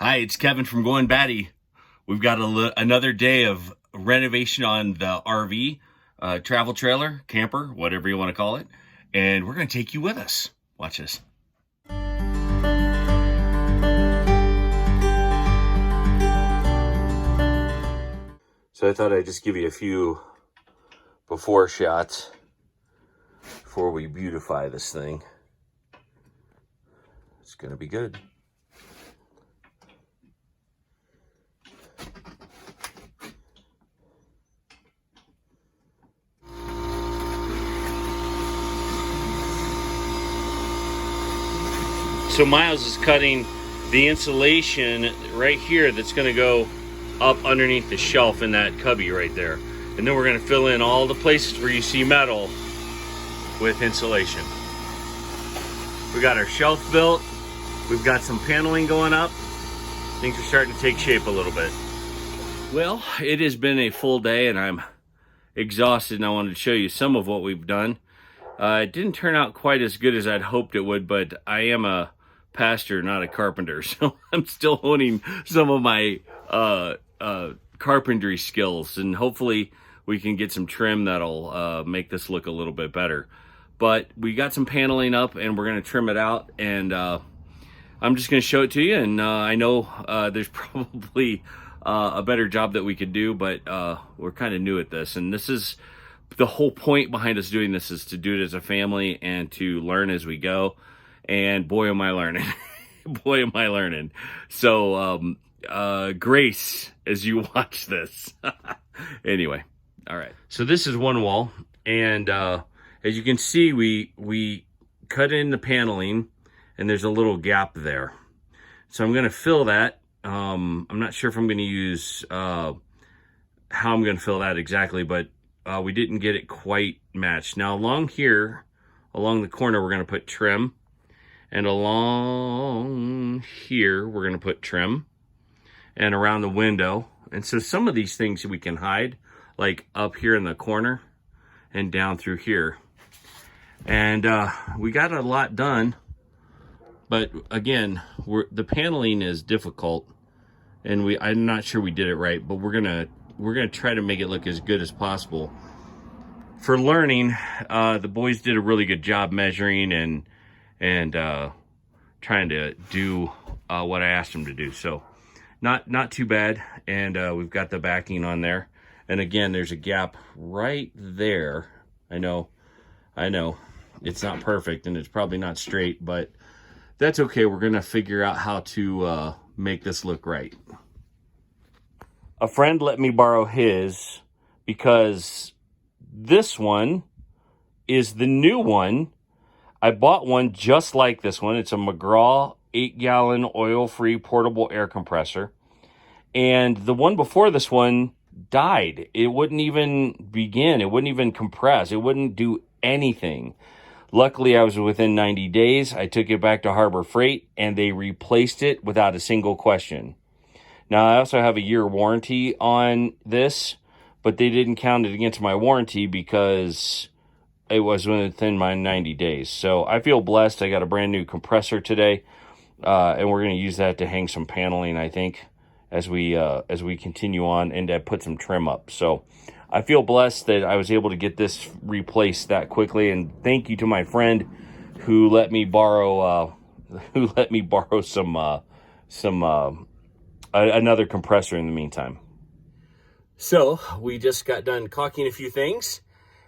Hi, it's Kevin from Going Batty. We've got another day of renovation on the RV, travel trailer, camper, whatever you want to call it. And we're going to take you with us. Watch this. So I thought I'd just give you a few before shots before we beautify this thing. It's going to be good. So Miles is cutting the insulation right here that's going to go up underneath the shelf in that cubby right there. And then we're going to fill in all the places where you see metal with insulation. We got our shelf built. We've got some paneling going up. Things are starting to take shape a little bit. Well, it has been a full day and I'm exhausted, and I wanted to show you some of what we've done. It didn't turn out quite as good as I'd hoped it would, but I am a pastor, not a carpenter, so I'm still honing some of my carpentry skills, and hopefully we can get some trim that'll make this look a little bit better. But we got some paneling up and we're going to trim it out, and I'm just going to show it to you. And I know there's probably a better job that we could do, but we're kind of new at this, and this is the whole point behind us doing this, is to do it as a family and to learn as we go. And boy, am I learning. Boy, am I learning. So, grace as you watch this. Anyway, all right. So this is one wall. And as you can see, we cut in the paneling, and there's a little gap there. So I'm going to fill that. I'm not sure if I'm going to use how I'm going to fill that exactly, but we didn't get it quite matched. Now along here, along the corner, we're going to put trim. And along here, we're going to put trim. And around the window. And so some of these things we can hide, like up here in the corner and down through here. And we got a lot done. But again, the paneling is difficult. And I'm not sure we did it right, but we're gonna try to make it look as good as possible. For learning, the boys did a really good job measuring and trying to do what I asked them to do. So not too bad. And we've got the backing on there. And again, there's a gap right there. I know it's not perfect and it's probably not straight, but that's okay. We're gonna figure out how to make this look right. A friend let me borrow his because this one is the new one. I bought one just like this one. It's a McGraw 8-gallon oil-free portable air compressor. And the one before this one died. It wouldn't even begin. It wouldn't even compress. It wouldn't do anything. Luckily, I was within 90 days. I took it back to Harbor Freight, and they replaced it without a single question. Now, I also have a year warranty on this, but they didn't count it against my warranty because it was within my 90 days. So I feel blessed. I got a brand new compressor today, and we're going to use that to hang some paneling, I think, as we continue on, and to put some trim up. So I feel blessed that I was able to get this replaced that quickly, and thank you to my friend who let me borrow another compressor in the meantime. So we just got done caulking a few things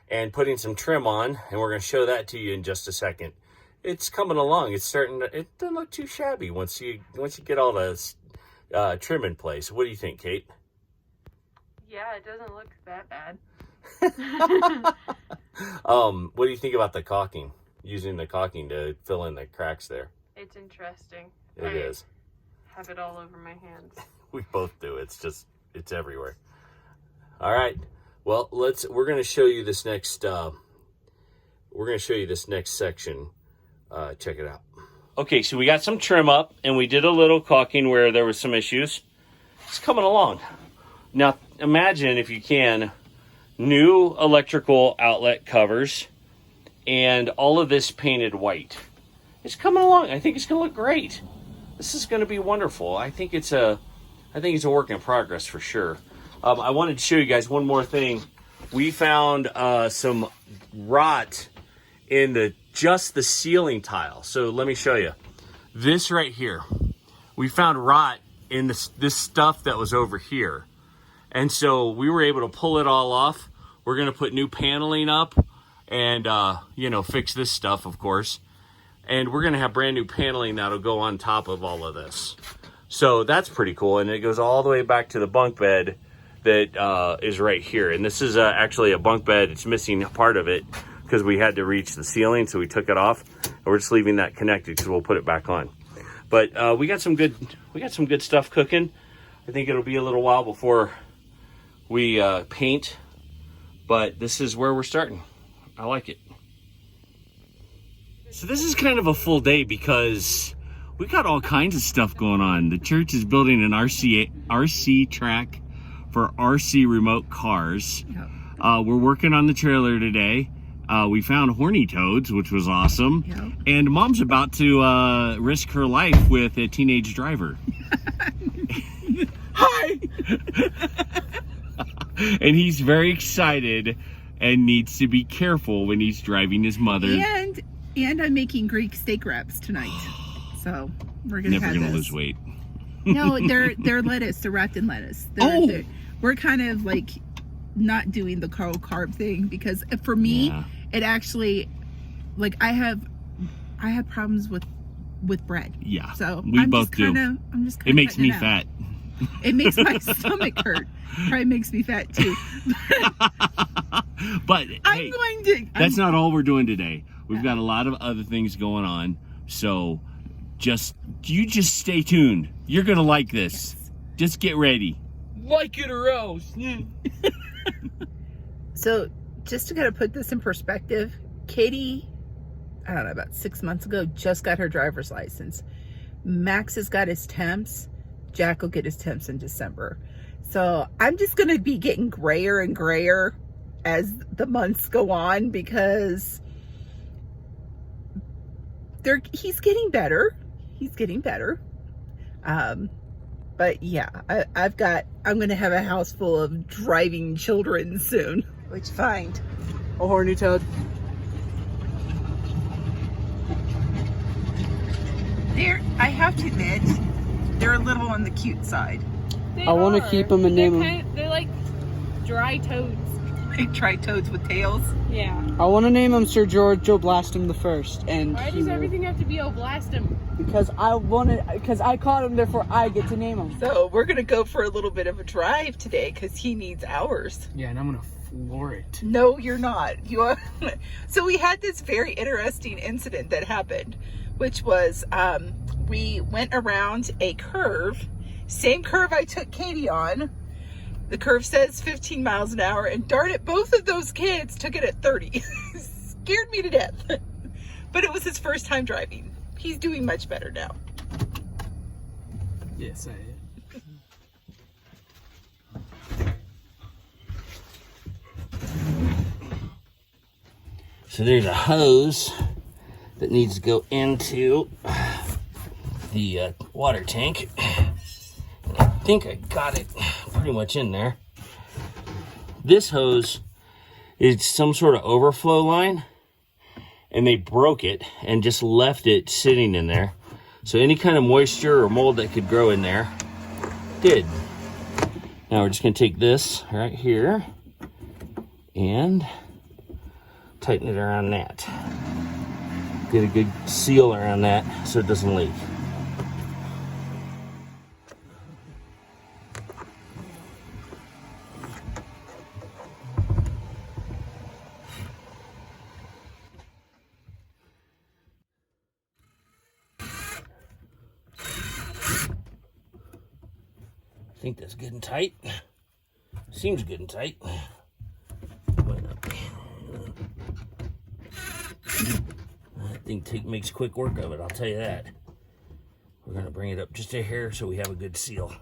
and putting some trim on, and we're going to show that to you in just a second. It's coming along. It's starting to, it doesn't look too shabby once you get all the trim in place. What do you think, Kate? Yeah, it doesn't look that bad. What do you think about the caulking? Using the caulking to fill in the cracks there. It's interesting. It is. Have it all over my hands. We both do. It's everywhere. All right. Well, we're going to show you this next section. Check it out. Okay, so we got some trim up, and we did a little caulking where there was some issues. It's coming along. Now, imagine, if you can, new electrical outlet covers and all of this painted white. It's coming along. I think it's going to look great. this is going to be wonderful. I think it's a work in progress for sure. I wanted to show you guys one more thing. We found some rot in just the ceiling tile. So let me show you. This right here, we found rot in this stuff that was over here. And so we were able to pull it all off. We're gonna put new paneling up and, you know, fix this stuff, of course. And we're gonna have brand new paneling that'll go on top of all of this. So that's pretty cool. And it goes all the way back to the bunk bed that is right here. And this is actually a bunk bed. It's missing part of it because we had to reach the ceiling, so we took it off. And we're just leaving that connected because we'll put it back on. But we got some good stuff cooking. I think it'll be a little while before we paint, but this is where we're starting. I like it. So this is kind of a full day because we got all kinds of stuff going on. The church is building an RC track for RC remote cars. Yep. We're working on the trailer today. We found horny toads, which was awesome. Yep. And Mom's about to risk her life with a teenage driver. Hi! And he's very excited and needs to be careful when he's driving his mother. And I'm making Greek steak wraps tonight. So we're gonna never gonna lose weight. No, they're lettuce. They're wrapped in lettuce. We're kind of like not doing the carb thing because for me, it actually, like I have problems with bread. Yeah. So we both do. I'm just. It makes me fat. It makes my stomach hurt. Probably makes me fat too. But hey, that's not all we're doing today. We've got a lot of other things going on. So just stay tuned. You're gonna like this. Yes. Just get ready. Like it or else. So just to kind of put this in perspective, Katie, I don't know, about 6 months ago, just got her driver's license. Max has got his temps. Jack will get his temps in December. So I'm just going to be getting grayer and grayer as the months go on because he's getting better. He's getting better. But yeah, I'm going to have a house full of driving children soon. What'd you find? A horny toad. I have to admit, they're a little on the cute side. I want to keep them and name them. They're like dry toads. Like dry toads with tails? Yeah. I want to name them Sir George Oblastum the First. And why does everything have to be Oblastum? Because I caught him, therefore I get to name him. So we're going to go for a little bit of a drive today because he needs ours. Yeah, and I'm going to floor it. No, you're not. You are. So we had this very interesting incident that happened, which was we went around a curve, same curve I took Katie on. The curve says 15 miles an hour, and darn it, both of those kids took it at 30. Scared me to death. But it was his first time driving. He's doing much better now. Yes, I am. So there's a hose that needs to go into the water tank. I think I got it pretty much in there. This hose is some sort of overflow line, and they broke it and just left it sitting in there. So any kind of moisture or mold that could grow in there did. Now we're just gonna take this right here and tighten it around that. Get a good seal around that so it doesn't leak. I think that's good and tight. Seems good and tight. That thing makes quick work of it, I'll tell you that. We're gonna bring it up just a hair so we have a good seal.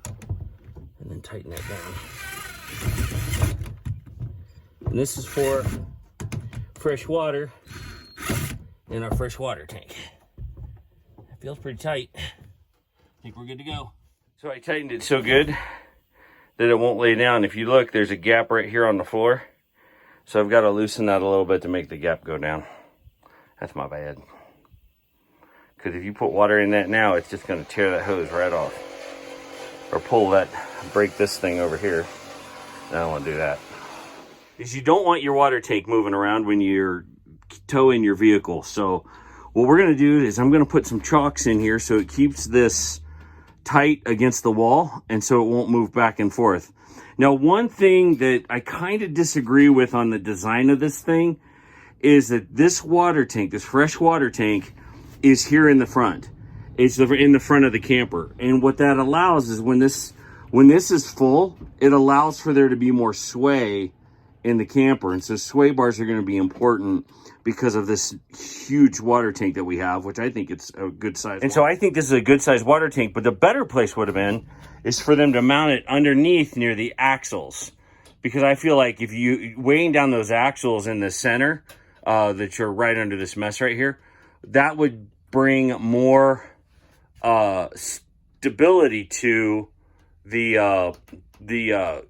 And then tighten that down. And this is for fresh water in our fresh water tank. It feels pretty tight. I think we're good to go. So I tightened it so good that it won't lay down. If you look, there's a gap right here on the floor. So I've got to loosen that a little bit to make the gap go down. That's my bad. Because if you put water in that now, it's just going to tear that hose right off. Or break this thing over here. I don't want to do that. Is you don't want your water tank moving around when you're towing your vehicle. So what we're going to do is I'm going to put some chalks in here so it keeps this tight against the wall and so it won't move back and forth. Now, one thing that I kind of disagree with on the design of this thing is that this water tank, this fresh water tank, is here in the front. It's in the front of the camper. And what that allows is when this is full, it allows for there to be more sway in the camper. And so sway bars are going to be important because of this huge water tank that we have, which I think it's a good size. And so I think this is a good size water tank, but the better place would have been is for them to mount it underneath near the axles. Because I feel like if you weighing down those axles in the center, that you're right under this mess right here, that would bring more stability to the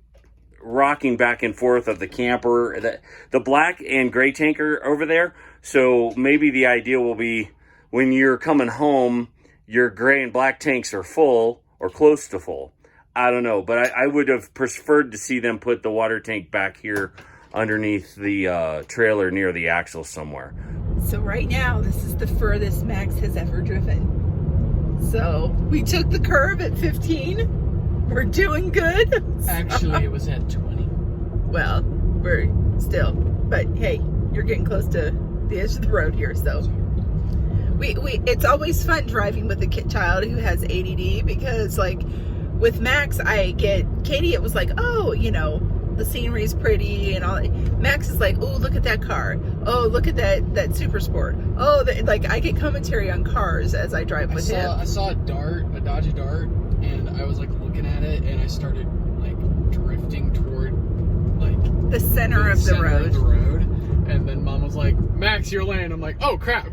rocking back and forth of the camper. The black and gray tank are over there. So maybe the idea will be when you're coming home, your gray and black tanks are full or close to full. I don't know, but I would have preferred to see them put the water tank back here underneath the trailer near the axle somewhere. So right now, this is the furthest Max has ever driven. So we took the curve at 15. We're doing good. Actually, it was at 20. Well, we're still, but hey, you're getting close to the edge of the road here, so. It's always fun driving with a child who has ADD because, like, with Max, Katie, it was like, oh, you know, the scenery is pretty and all. Max is like, oh, look at that car. Oh, look at that super sport. Oh, like, I get commentary on cars as I drive with him. I saw a Dodge Dart, and I was, like, looking at it, and I started, like, drifting toward, like, the center of the road. And then Mom was like, Max, your lane. I'm like, oh, crap.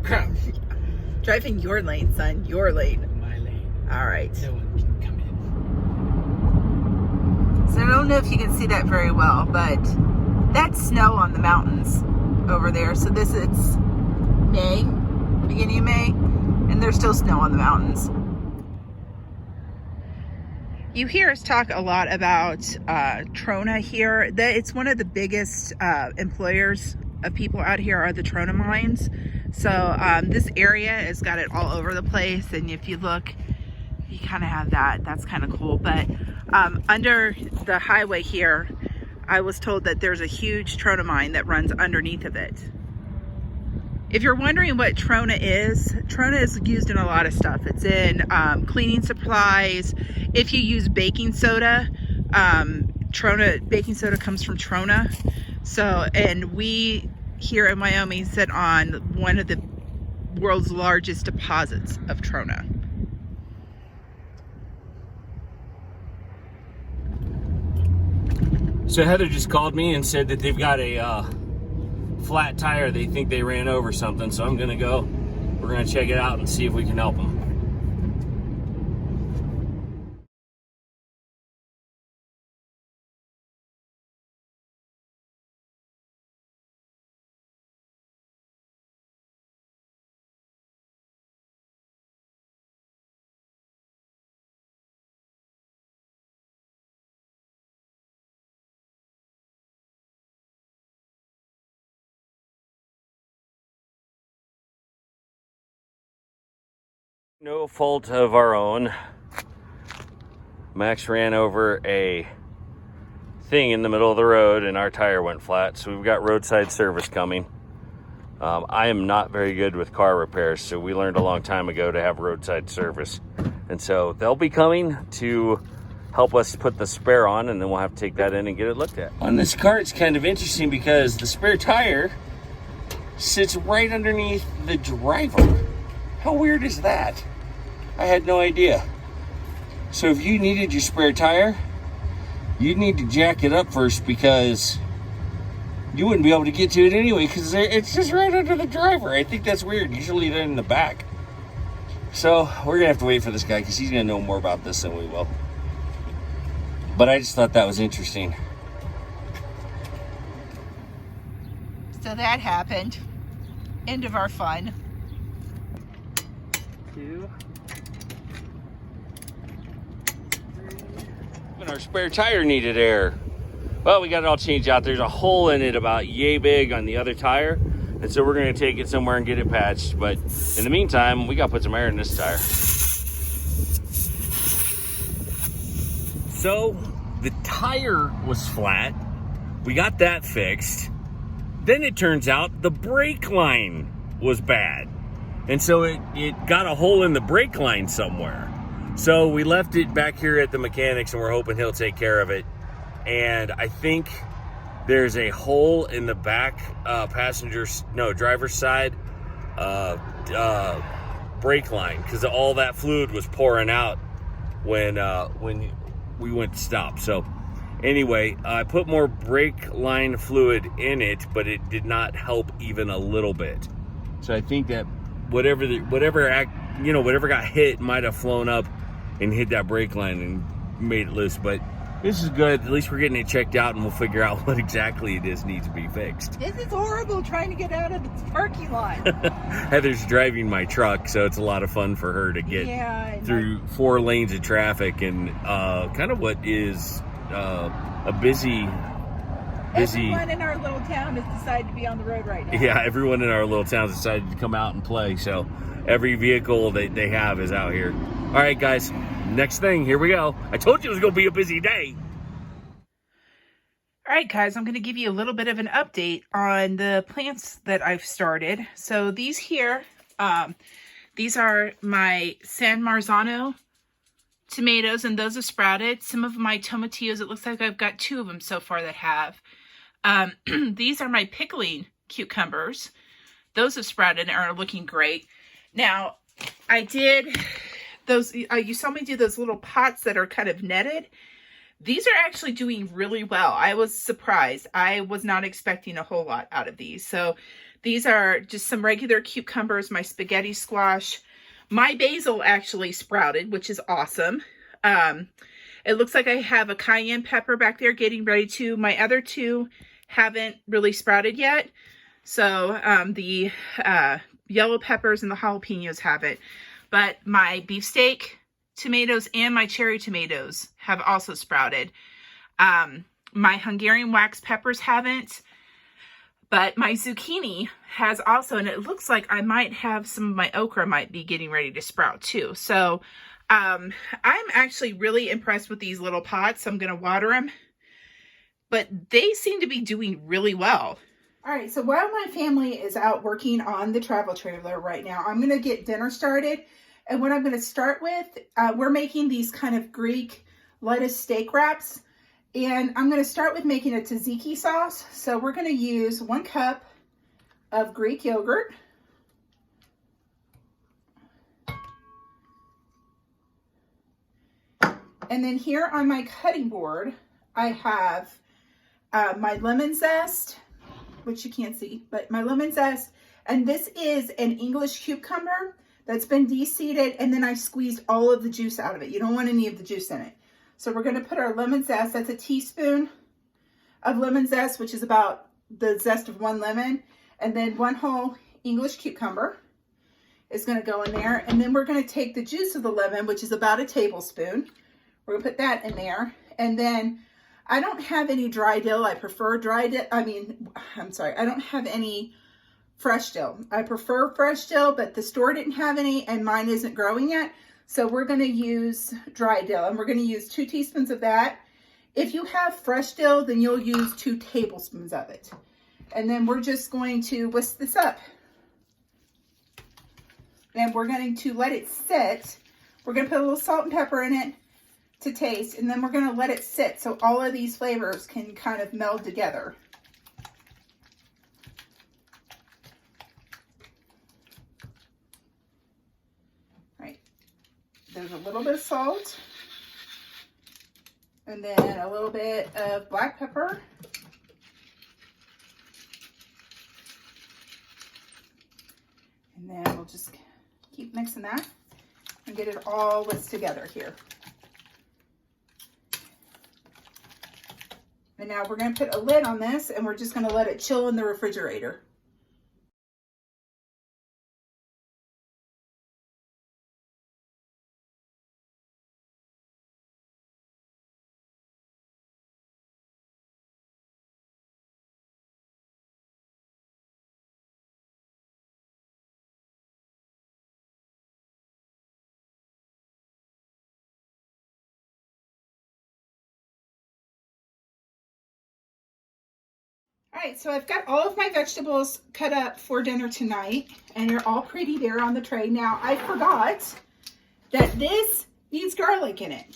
Driving your lane, son. Your lane. My lane. All right. No one can come in. So I don't know if you can see that very well, but that's snow on the mountains over there. So it's May, beginning of May, and there's still snow on the mountains. You hear us talk a lot about Trona here. It's one of the biggest employers of people out here are the Trona mines. So this area has got it all over the place, and if you look, you kind of have that. That's kind of cool. But under the highway here, I was told that there's a huge Trona mine that runs underneath of it. If you're wondering what Trona is used in a lot of stuff. It's in cleaning supplies. If you use baking soda, baking soda comes from Trona. So, and we here in Wyoming sit on one of the world's largest deposits of Trona. So Heather just called me and said that they've got a flat tire. They think they ran over something, so I'm gonna go. We're gonna check it out and see if we can help them. No fault of our own, Max ran over a thing in the middle of the road and our tire went flat, so we've got roadside service coming. I am not very good with car repairs, so we learned a long time ago to have roadside service, and so they'll be coming to help us put the spare on, and then we'll have to take that in and get it looked at. On this car, it's kind of interesting because the spare tire sits right underneath the driver. How weird is that? I had no idea. So if you needed your spare tire, you'd need to jack it up first because you wouldn't be able to get to it anyway because it's just right under the driver. I think that's weird. Usually they're in the back. So we're gonna have to wait for this guy because he's gonna know more about this than we will. But I just thought that was interesting. So that happened. End of our fun. 2, 3. And our spare tire needed air. Well, we got it all changed out. There's a hole in it about yay big on the other tire. And so we're gonna take it somewhere and get it patched. But in the meantime, we gotta put some air in this tire. So the tire was flat. We got that fixed. Then it turns out the brake line was bad. And so it got a hole in the brake line somewhere. So we left it back here at the mechanics and we're hoping he'll take care of it. And I think there's a hole in the back driver's side brake line because all that fluid was pouring out when we went to stop. So anyway, I put more brake line fluid in it, but it did not help even a little bit. So I think that whatever got hit might have flown up and hit that brake line and made it loose. But this is good. At least we're getting it checked out and we'll figure out what exactly it is needs to be fixed. This is horrible trying to get out of the parking lot. Heather's driving my truck, so it's a lot of fun for her to get through 4 lanes of traffic and kind of what is a busy. Everyone in our little town has decided to be on the road right now. Yeah, everyone in our little town has decided to come out and play. So every vehicle they have is out here. All right, guys. Next thing, here we go. I told you it was going to be a busy day. All right, guys, I'm going to give you a little bit of an update on the plants that I've started. So these here, these are my San Marzano tomatoes, and those have sprouted. Some of my tomatillos, it looks like I've got 2 of them so far that have. These are my pickling cucumbers. Those have sprouted and are looking great. Now, I did those, you saw me do those little pots that are kind of netted. These are actually doing really well. I was surprised. I was not expecting a whole lot out of these. So these are just some regular cucumbers, my spaghetti squash. My basil actually sprouted, which is awesome. It looks like I have a cayenne pepper back there getting ready to. My other 2 haven't really sprouted yet. So the yellow peppers and the jalapenos haven't. But my beefsteak tomatoes and my cherry tomatoes have also sprouted. My Hungarian wax peppers haven't. But my zucchini has also, and it looks like I might have some of my okra might be getting ready to sprout too. So I'm actually really impressed with these little pots. I'm going to water them. But they seem to be doing really well. All right, so while my family is out working on the travel trailer right now, I'm going to get dinner started. And what I'm going to start with, we're making these kind of Greek lettuce steak wraps. And I'm going to start with making a tzatziki sauce. So we're going to use 1 cup of Greek yogurt. And then here on my cutting board, I have my lemon zest, which you can't see, but my lemon zest. And this is an English cucumber that's been de-seeded, and then I squeezed all of the juice out of it. You don't want any of the juice in it. So we're going to put our lemon zest. That's a teaspoon of lemon zest, which is about the zest of 1 lemon. And then 1 whole English cucumber is going to go in there. And then we're going to take the juice of the lemon, which is about a tablespoon. We're going to put that in there. And then I don't have any dry dill. I prefer dry dill. I don't have any fresh dill. I prefer fresh dill, but the store didn't have any and mine isn't growing yet. So we're going to use dry dill, and we're going to use 2 teaspoons of that. If you have fresh dill, then you'll use 2 tablespoons of it. And then we're just going to whisk this up. And we're going to let it sit. We're going to put a little salt and pepper in it to taste, and then we're going to let it sit so all of these flavors can kind of meld together. There's a little bit of salt, and then a little bit of black pepper, and then we'll just keep mixing that. and get it all whisked together here. And now we're going to put a lid on this, and we're just going to let it chill in the refrigerator. All right, so I've got all of my vegetables cut up for dinner tonight, and they're all pretty there on the tray. Now, I forgot that this needs garlic in it.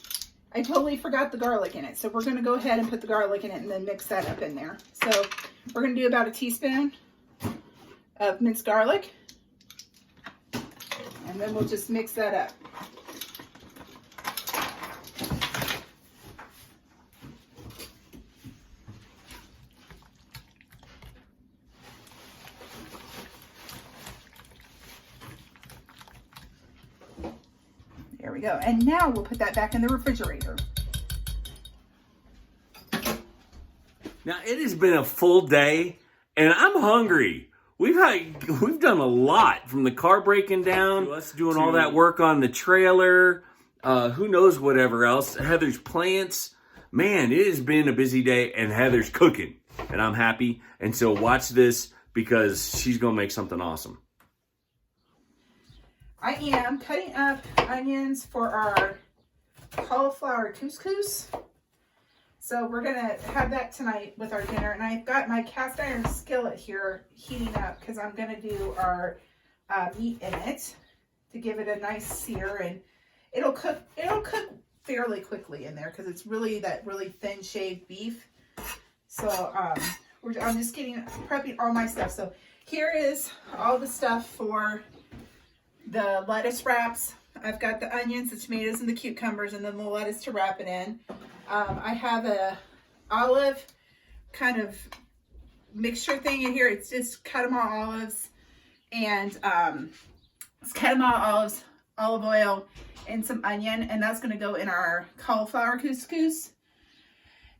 I totally forgot the garlic in it. So we're going to go ahead and put the garlic in it and then mix that up in there. So we're going to do about a teaspoon of minced garlic, and then we'll just mix that up. There we go. And now we'll put that back in the refrigerator. Now it has been a full day and I'm hungry. We've done a lot, from the car breaking down, us doing all that work on the trailer, who knows whatever else. Heather's plants. Man, it has been a busy day, and Heather's cooking, and I'm happy. And so watch this, because she's gonna make something awesome. I am cutting up onions for our cauliflower couscous. So we're gonna have that tonight with our dinner. And I've got my cast iron skillet here heating up because I'm gonna do our meat in it to give it a nice sear, and it'll cook fairly quickly in there because it's really that really thin shaved beef. So I'm just prepping all my stuff. So here is all the stuff for the lettuce wraps. I've got the onions, the tomatoes, and the cucumbers, and then the lettuce to wrap it in. I have a olive kind of mixture thing in here. It's just Katamar olives and it's Katamar olives, olive oil, and some onion, and that's going to go in our cauliflower couscous.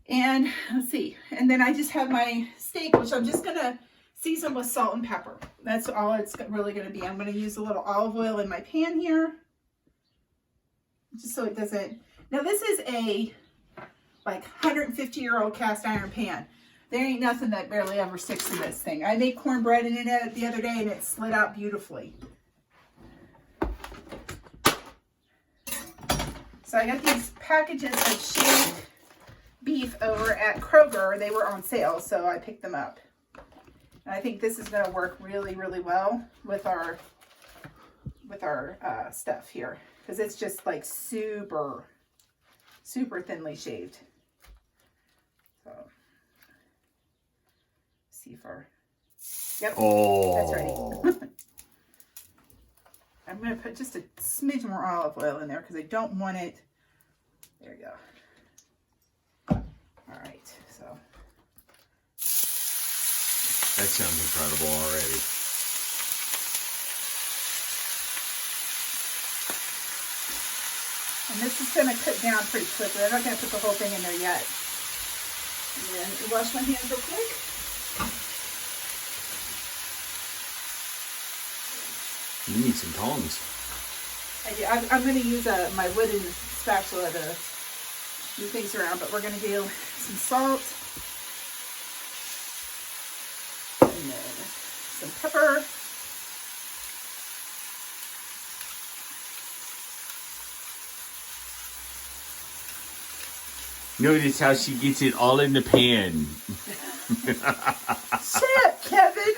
And let's see, and then I just have my steak, which I'm just going to season with salt and pepper. That's all it's really going to be. I'm going to use a little olive oil in my pan here, just so it doesn't. Now this is a like 150-year-old cast iron pan. There ain't nothing that barely ever sticks to this thing. I made cornbread in it the other day, and it slid out beautifully. So I got these packages of shaved beef over at Kroger. They were on sale, so I picked them up. And I think this is going to work really, really well with our stuff here, because it's just like super thinly shaved. So see if our that's ready. I'm going to put just a smidge more olive oil in there because I don't want it. There you go. All right, so That sounds incredible already. And this is going to cook down pretty quickly. I'm not going to put the whole thing in there yet. And then wash my hands real quick. You need some tongs. I do. I'm going to use my wooden spatula to move things around, but we're going to do some salt. And then some pepper. Notice how she gets it all in the pan. Shit, Kevin!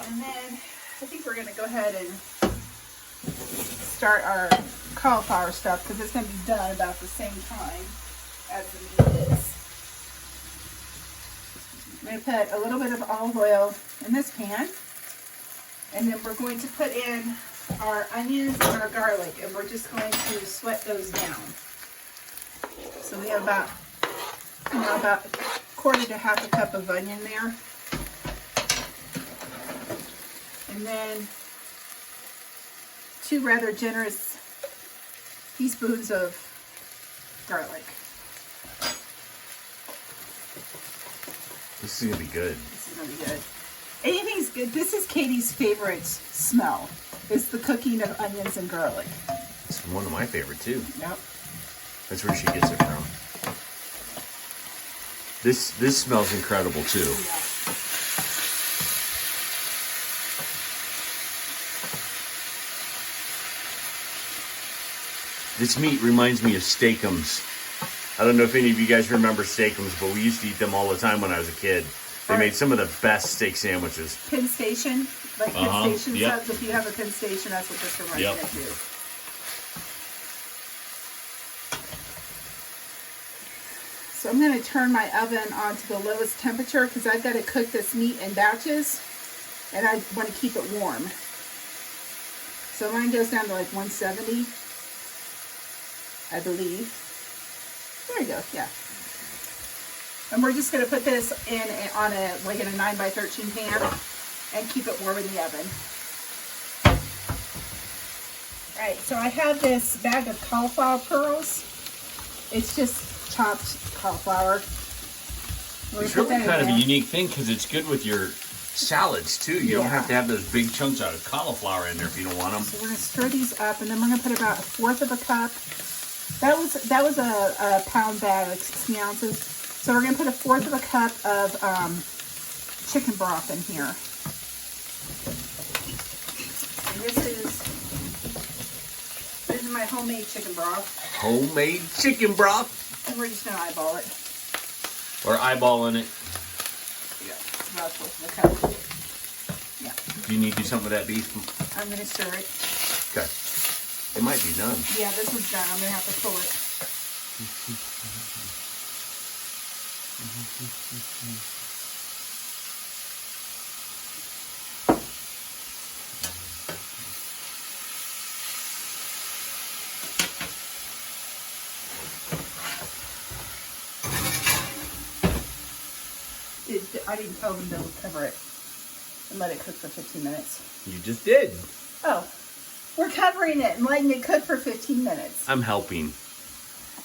And then I think we're going to go ahead and start our cauliflower stuff because it's going to be done about the same time as the meat is. I'm going to put a little bit of olive oil in this pan, and then we're going to put in our onions and our garlic, and we're just going to sweat those down. So we have about a quarter to half a cup of onion there. And then 2 rather generous teaspoons of garlic. This is gonna be good. This is gonna be good. Anything's good. This is Katie's favorite smell. It's the cooking of onions and garlic. It's one of my favorite too. Yep. That's where she gets it from. This smells incredible too. Yeah. This meat reminds me of steakums. I don't know if any of you guys remember steakums, but we used to eat them all the time when I was a kid. They made some of the best steak sandwiches. Penn Station, like Penn Station Yep. subs. If you have a Penn Station, that's what this reminds me of too. So I'm going to turn my oven on to the lowest temperature because I've got to cook this meat in batches, and I want to keep it warm. So mine goes down to like 170, I believe. There you go, yeah. And we're just going to put this in on a 9x13 pan and keep it warm in the oven. All right, so I have this bag of cauliflower pearls. It's just chopped cauliflower. It's really kind of a unique thing because it's good with your salads too. You don't have to have those big chunks out of cauliflower in there if you don't want them. So we're going to stir these up, and then we're going to put about 1/4 of a cup. That was a pound bag, like 60 ounces. So we're going to put 1/4 of a cup of chicken broth in here. And this is my homemade chicken broth. Homemade chicken broth. And we're just going to eyeball it. Or eyeballing it. Yeah, about 1/4 of a cup. Yeah. Do you need to do something with that beef? I'm going to stir it. Okay. It might be done. Yeah, this one's done. I'm going to have to pull it. I didn't tell them to cover it and let it cook for 15 minutes. You just did. Oh, we're covering it and letting it cook for 15 minutes. I'm helping.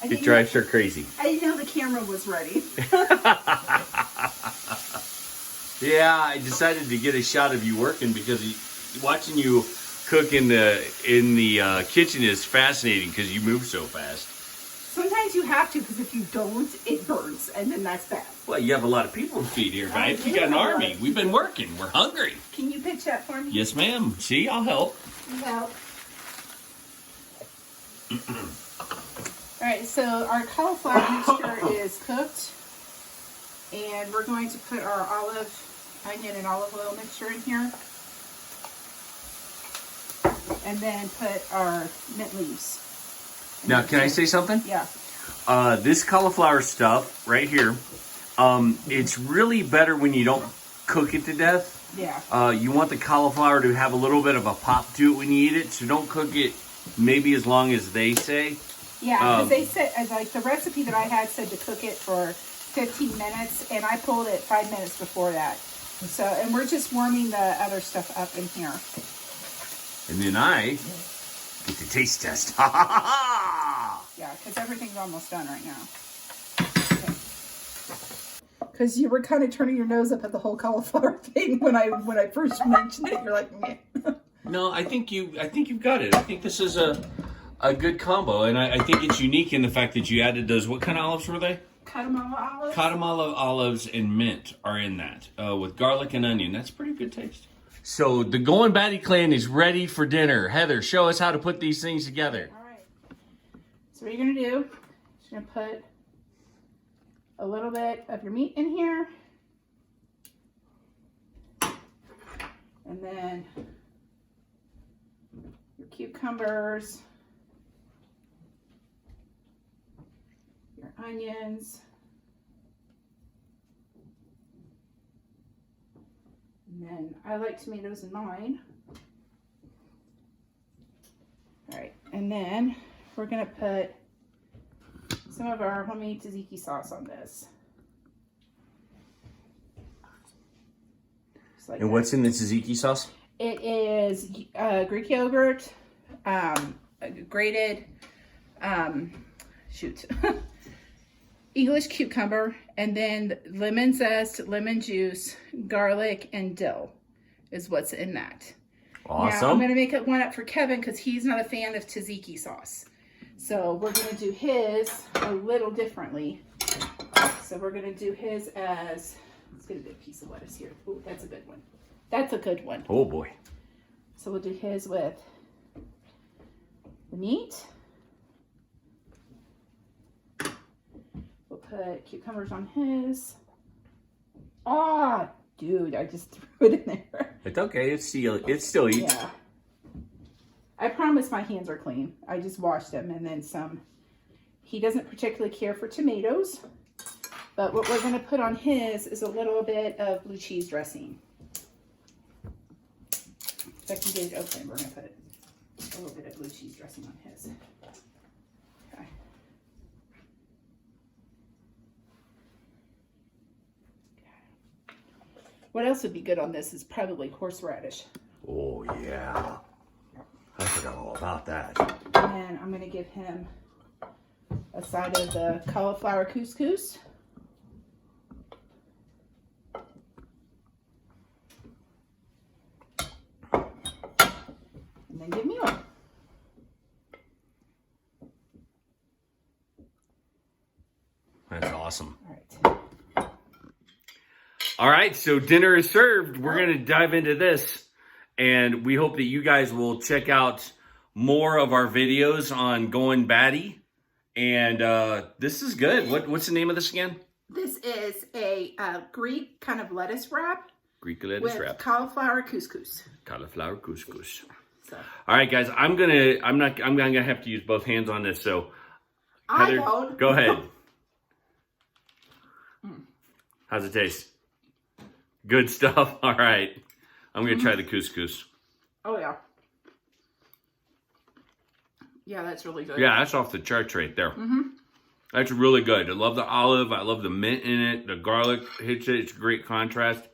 It drives her crazy. I didn't know the camera was ready. Yeah, I decided to get a shot of you working because watching you cook in the kitchen is fascinating because you move so fast. Sometimes you have to, because if you don't, it burns, and then that's bad. Well, you have a lot of people to feed here, right? You got an army. We've been working. We're hungry. Can you pitch that for me? Yes, ma'am. See, I'll help. Help. All right, so our cauliflower mixture is cooked, and we're going to put our onion and olive oil mixture in here, and then put our mint leaves. Now, can I say something? Yeah. This cauliflower stuff right here, it's really better when you don't cook it to death. Yeah. You want the cauliflower to have a little bit of a pop to it when you eat it, so don't cook it maybe as long as they say. Yeah, because they said, like the recipe that I had said to cook it for 15 minutes, and I pulled it 5 minutes before that. So, and we're just warming the other stuff up in here. And then I get the taste test. Ha ha ha ha! Yeah, because everything's almost done right now. Because you were kind of turning your nose up at the whole cauliflower thing when I first mentioned it. You're like, meh. No, I think you've got it. I think this is a good combo, and I think it's unique in the fact that you added those. What kind of olives were they? Katamala olives. Katamala olives and mint are in that with garlic and onion. That's pretty good taste. So the Going Batty clan is ready for dinner. Heather, show us how to put these things together. All right. So what you're gonna do is you're gonna put a little bit of your meat in here, and then your cucumbers, your onions, and then I like tomatoes in mine. All right, and then we're gonna put some of our homemade tzatziki sauce on this. Just like And that. what's in the tzatziki sauce? It is Greek yogurt, grated, English cucumber, and then lemon zest, lemon juice, garlic, and dill is what's in that. Awesome. Now, I'm going to make one up for Kevin because he's not a fan of tzatziki sauce. So we're going to do his a little differently. So we're going to do his as, let's get a big piece of lettuce here. Ooh, that's a good one. That's a good one. Oh boy. So we'll do his with the meat. We'll put cucumbers on his. Ah, dude, I just threw it in there. It's okay. It's still eats. Yeah. I promise my hands are clean. I just washed them and then some. He doesn't particularly care for tomatoes, but what we're going to put on his is a little bit of blue cheese dressing. If I can get it open, we're going to put a little bit of blue cheese dressing on his. Okay. What else would be good on this is probably horseradish. Oh yeah. I forgot all about that. And then I'm going to give him a side of the cauliflower couscous. And then give me one. That's awesome. All right. All right, so dinner is served. We're going to dive into this. And we hope that you guys will check out more of our videos on going batty. And this is good. What's the name of this again? This is a Greek kind of lettuce wrap. Greek lettuce with wrap. Cauliflower couscous. Cauliflower couscous. So. All right, guys. I'm gonna have to use both hands on this. So, Heather, go ahead. How's it taste? Good stuff. All right. I'm going to try the couscous. Oh, yeah. Yeah, that's really good. Yeah, that's off the charts right there. That's really good. I love the olive. I love the mint in it. The garlic hits it. It's a great contrast.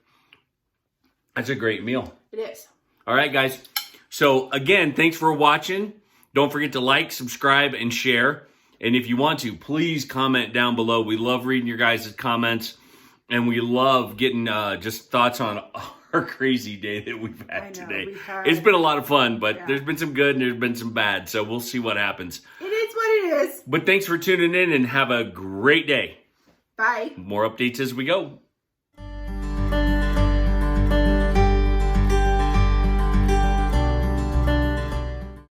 That's a great meal. It is. All right, guys. So, again, thanks for watching. Don't forget to like, subscribe, and share. And if you want to, please comment down below. We love reading your guys' comments. And we love getting just thoughts on our crazy day that we've had today. It's been a lot of fun, but there's been some good and there's been some bad. So we'll see what happens. It is what it is. But thanks for tuning in and have a great day. Bye. More updates as we go.